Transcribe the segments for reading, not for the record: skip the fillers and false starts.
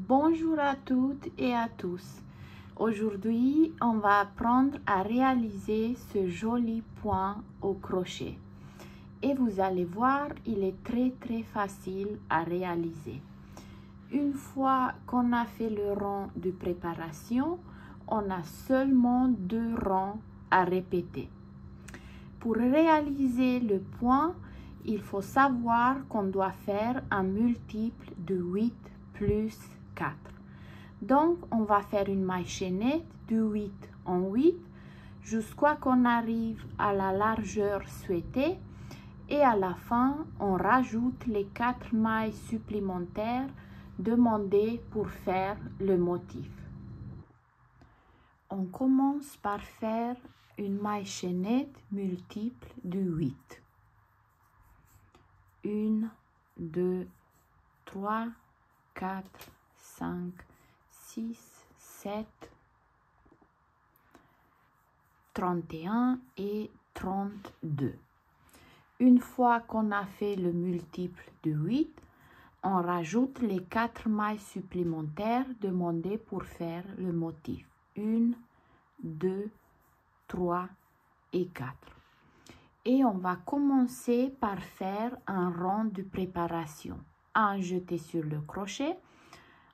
Bonjour à toutes et à tous. Aujourd'hui, on va apprendre à réaliser ce joli point au crochet. Et vous allez voir, il est très facile à réaliser. Une fois qu'on a fait le rang de préparation, on a seulement 2 rangs à répéter. Pour réaliser le point, il faut savoir qu'on doit faire un multiple de 8 plus 4. Donc, on va faire une maille chaînette de 8 en 8 jusqu'à qu'on arrive à la largeur souhaitée et à la fin, on rajoute les 4 mailles supplémentaires demandées pour faire le motif. On commence par faire une maille chaînette multiple de 8. 1, 2, 3, 4, 5, 6, 7, 31 et 32. Une fois qu'on a fait le multiple de 8, on rajoute les 4 mailles supplémentaires demandées pour faire le motif. 1, 2, 3 et 4. Et on va commencer par faire un rang de préparation. Un jeté sur le crochet,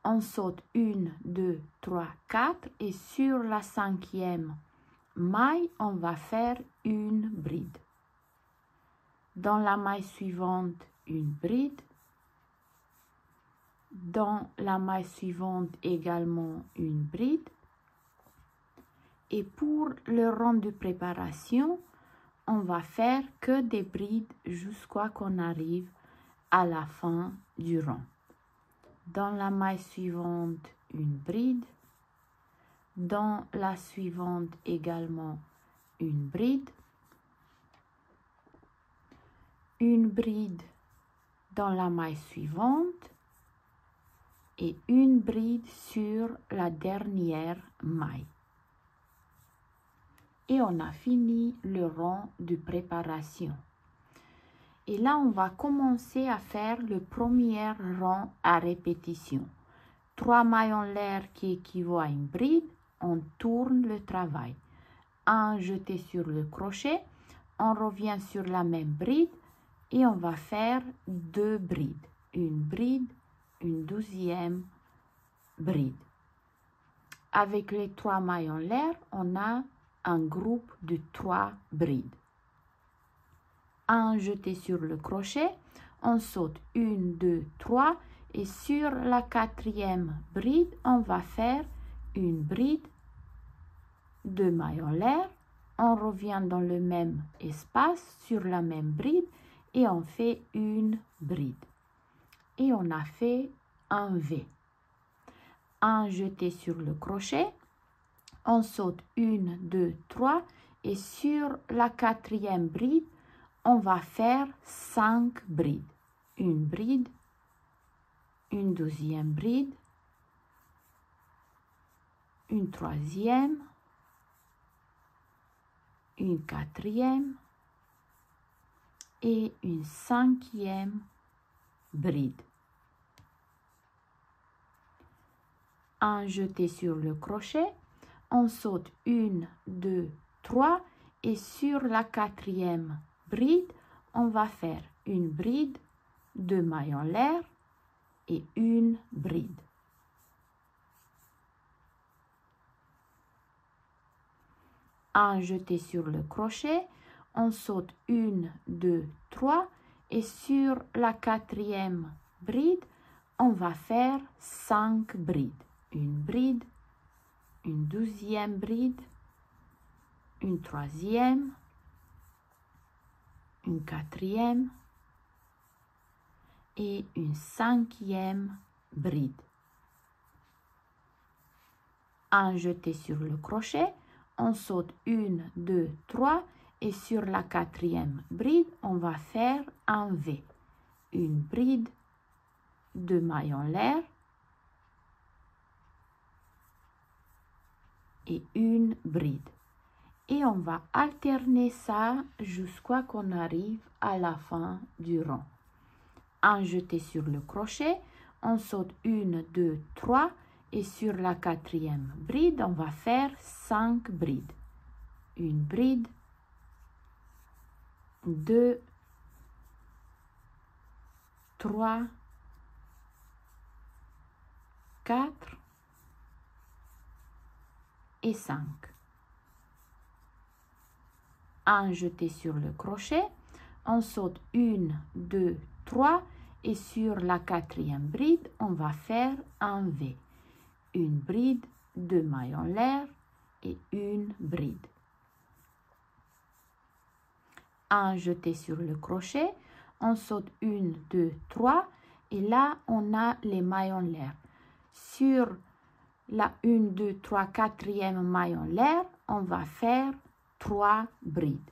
on saute 1, 2, 3, 4 et sur la 5e maille, on va faire une bride. Dans la maille suivante, une bride. Dans la maille suivante également une bride. Et pour le rang de préparation, on va faire que des brides jusqu'à qu'on arrive à la fin du rang. Dans la maille suivante, une bride. Dans la suivante également une bride. Une bride dans la maille suivante et une bride sur la dernière maille. Et on a fini le rang de préparation. Et là, on va commencer à faire le premier rang à répétition. 3 mailles en l'air qui équivaut à une bride, on tourne le travail. Un jeté sur le crochet, on revient sur la même bride et on va faire 2 brides. Une bride, une 12e bride. Avec les 3 mailles en l'air, on a un groupe de 3 brides. Un jeté sur le crochet, on saute 1, 2, 3 et sur la 4e bride, on va faire une bride, 2 mailles en l'air, on revient dans le même espace sur la même bride et on fait une bride. Et on a fait un V. Un jeté sur le crochet, on saute 1, 2, 3 et sur la 4e bride, on va faire 5 brides. Une bride, une 12e bride, une 3e, une 4e et une 5e bride. Un jeté sur le crochet, on saute 1, 2, 3 et sur la 4e bride, on va faire une bride, 2 mailles en l'air et une bride. Un jeté sur le crochet, on saute 1, 2, 3 et sur la 4e bride, on va faire 5 brides. Une bride, une 12e bride, une 3e, une 4e et une 5e bride. Un jeté sur le crochet, on saute 1, 2, 3 et sur la 4e bride, on va faire un V. Une bride, 2 mailles en l'air et une bride. Et on va alterner ça jusqu'à qu'on arrive à la fin du rang. Un jeté sur le crochet, On saute 1, 2, 3 et sur la quatrième bride, on va faire 5 brides. Une bride, 2, 3, 4 et 5. Un jeté sur le crochet, on saute 1, 2, 3 et sur la quatrième bride, on va faire un V. Une bride, 2 mailles en l'air et une bride. Un jeté sur le crochet, on saute 1, 2, 3 et là on a les mailles en l'air. Sur la 1, 2, 3, quatrième maille en l'air, on va faire 3 brides.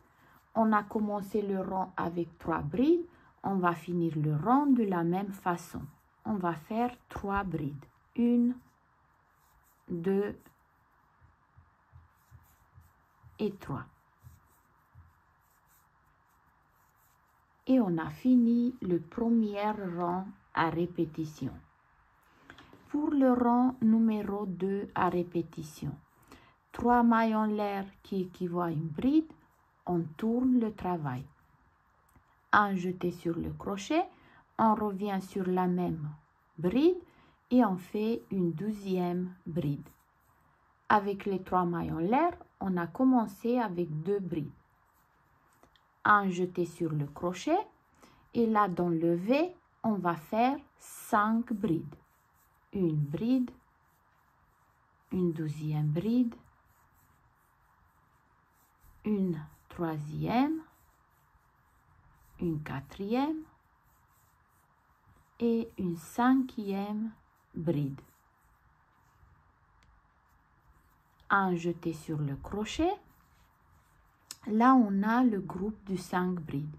On a commencé le rang avec 3 brides, on va finir le rang de la même façon. On va faire 3 brides. 1, 2 et 3. Et on a fini le premier rang à répétition. Pour le rang numéro 2 à répétition, 3 mailles en l'air qui équivaut à une bride, on tourne le travail. Un jeté sur le crochet, on revient sur la même bride et on fait une 12e bride. Avec les 3 mailles en l'air, on a commencé avec 2 brides. Un jeté sur le crochet et là dans le V, on va faire 5 brides. Une bride, une 12e bride, une 3e, une 4e et une 5e bride. Un jeté sur le crochet. Là, on a le groupe de 5 brides.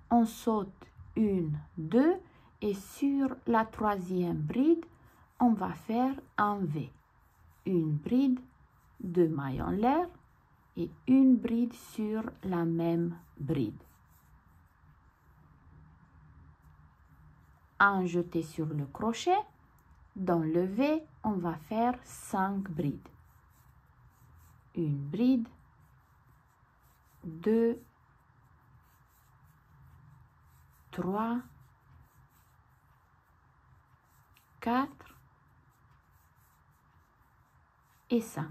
On saute 1, 2 et sur la 3e bride, on va faire un V. Une bride, 2 mailles en l'air et une bride sur la même bride. Un jeté sur le crochet. Dans le V, on va faire 5 brides. Une bride, 2, 3, 4 et 5.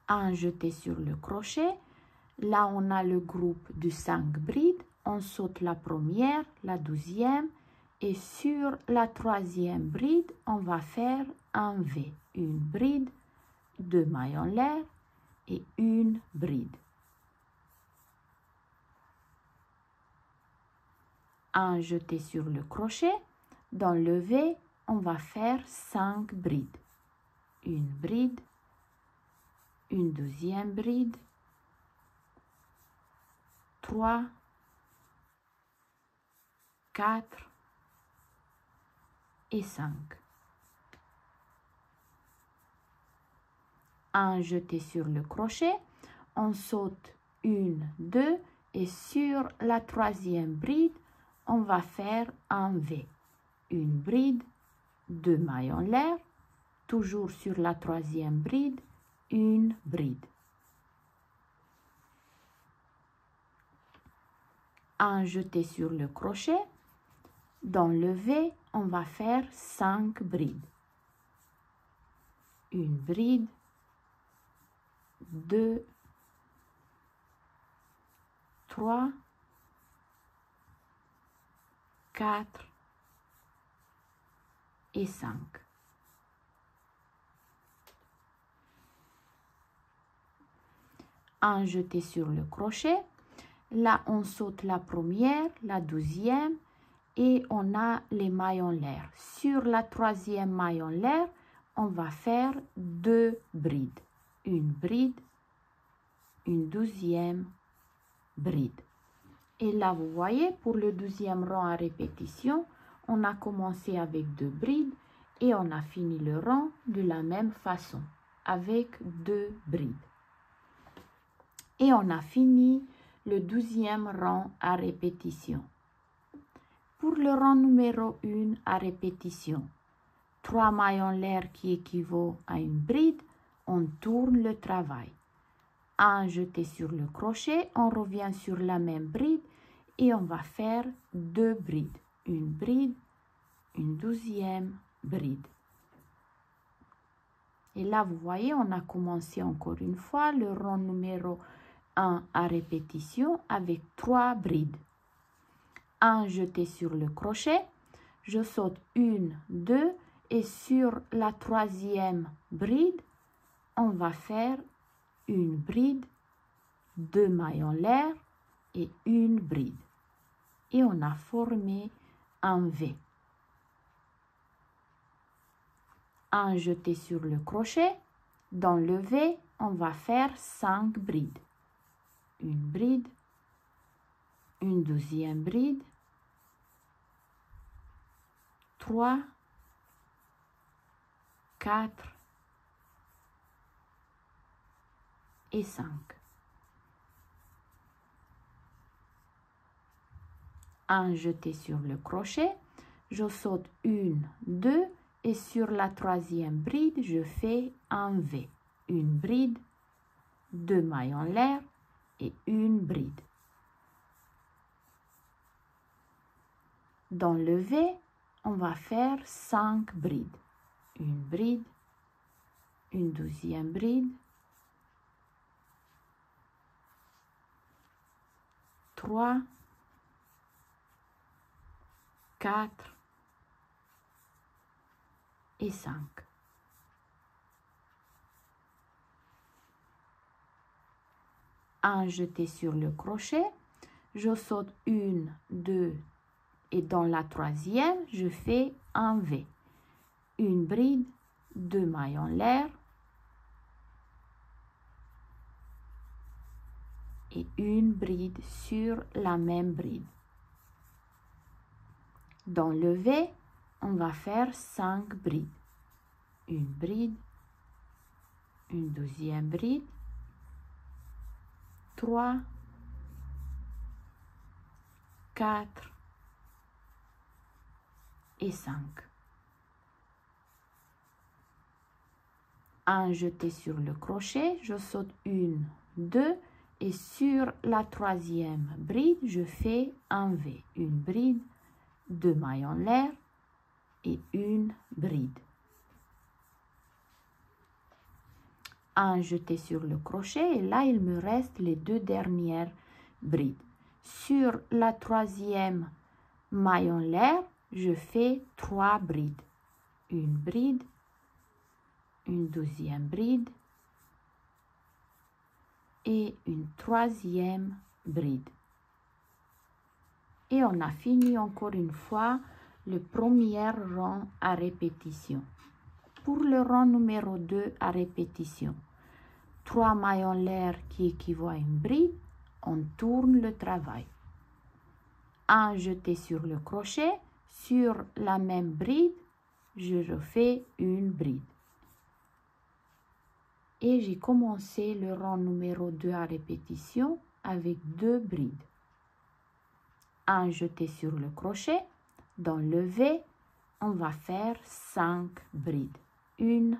Un jeté sur le crochet. Là, on a le groupe de 5 brides. On saute la première, la 12e et sur la 3e bride, on va faire un V. Une bride, 2 mailles en l'air et une bride. Un jeté sur le crochet. Dans le V, on va faire 5 brides. Une bride, une 12e bride, 3, 4 et 5. Un jeté sur le crochet, on saute 1, 2 et sur la 3e bride, on va faire un V. Une bride, 2 mailles en l'air, toujours sur la 3e bride, une bride. Un jeté sur le crochet. Dans le V, on va faire 5 brides. Une bride, 2, 3, 4 et 5. Un jeté sur le crochet. Là, on saute la première, la 12e et on a les mailles en l'air. Sur la 3e maille en l'air, on va faire 2 brides. Une bride, une 12e bride. Et là, vous voyez, pour le 12e rang à répétition, on a commencé avec 2 brides et on a fini le rang de la même façon, avec 2 brides. Et on a fini le 12e rang à répétition. Pour le rang numéro 1 à répétition, 3 mailles en l'air qui équivaut à une bride, on tourne le travail. Un jeté sur le crochet, on revient sur la même bride et on va faire 2 brides. Une bride, une 12e bride. Et là, vous voyez, on a commencé encore une fois le rang numéro 1 à répétition avec 3 brides. Un jeté sur le crochet, je saute 1, 2 et sur la 3e bride, on va faire une bride, 2 mailles en l'air et une bride. Et on a formé un V. Un jeté sur le crochet, dans le V, on va faire 5 brides. Une bride, une 12e bride, 3, 4 et 5. Un jeté sur le crochet, je saute 1, 2 et sur la 3e bride, je fais un V. Une bride, 2 mailles en l'air et une bride. Dans le V, on va faire 5 brides. Une bride, une 12e bride, 3, 4 et 5. Un jeté sur le crochet, je saute 1, 2 et dans la 3e, je fais un V. Une bride, 2 mailles en l'air et une bride sur la même bride. Dans le V, on va faire 5 brides. Une bride, une 12e bride, 3, 4 et 5. Un jeté sur le crochet, je saute 1, 2 et sur la 3e bride, je fais un V. Une bride, 2 mailles en l'air et une bride. Un jeté sur le crochet et là, il me reste les 2 dernières brides. Sur la 3e maille en l'air, je fais 3 brides. Une bride, une 12e bride et une 3e bride. Et on a fini encore une fois le premier rang à répétition. Pour le rang numéro 2 à répétition, 3 mailles en l'air qui équivaut à une bride, on tourne le travail. Un jeté sur le crochet, sur la même bride, je refais une bride. Et j'ai commencé le rang numéro 2 à répétition avec 2 brides. Un jeté sur le crochet, dans le V, on va faire 5 brides. 1,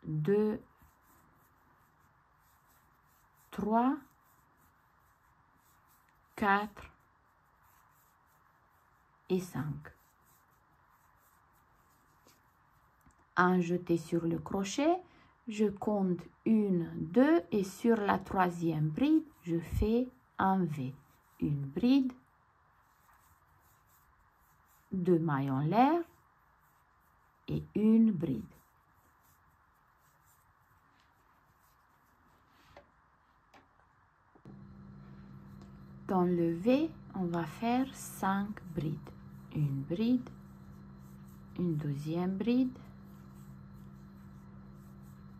2, 3, 4 et 5. Un jeté sur le crochet, je compte 1, 2 et sur la 3e bride, je fais un V. Une bride, 2 mailles en l'air et une bride. Dans le V, on va faire 5 brides. Une bride, une 12e bride,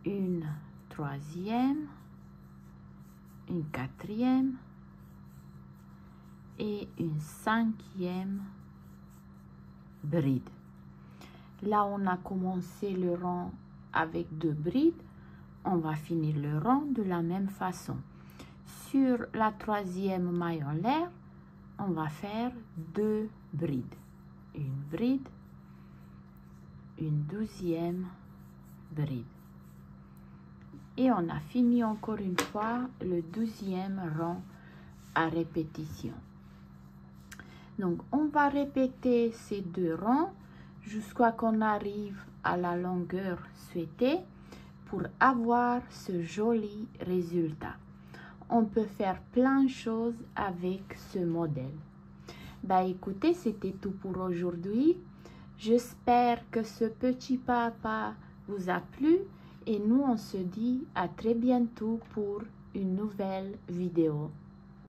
une 3e, une 4e et une 5e bride. Là, on a commencé le rang avec 2 brides. On va finir le rang de la même façon. sur la troisième maille en l'air, on va faire 2 brides. Une bride, une 12e bride. Et on a fini encore une fois le 12e rang à répétition. Donc, on va répéter ces 2 rangs jusqu'à qu'on arrive à la longueur souhaitée pour avoir ce joli résultat. On peut faire plein de choses avec ce modèle. Bah écoutez, c'était tout pour aujourd'hui. J'espère que ce petit pas à pas vous a plu et nous on se dit à très bientôt pour une nouvelle vidéo.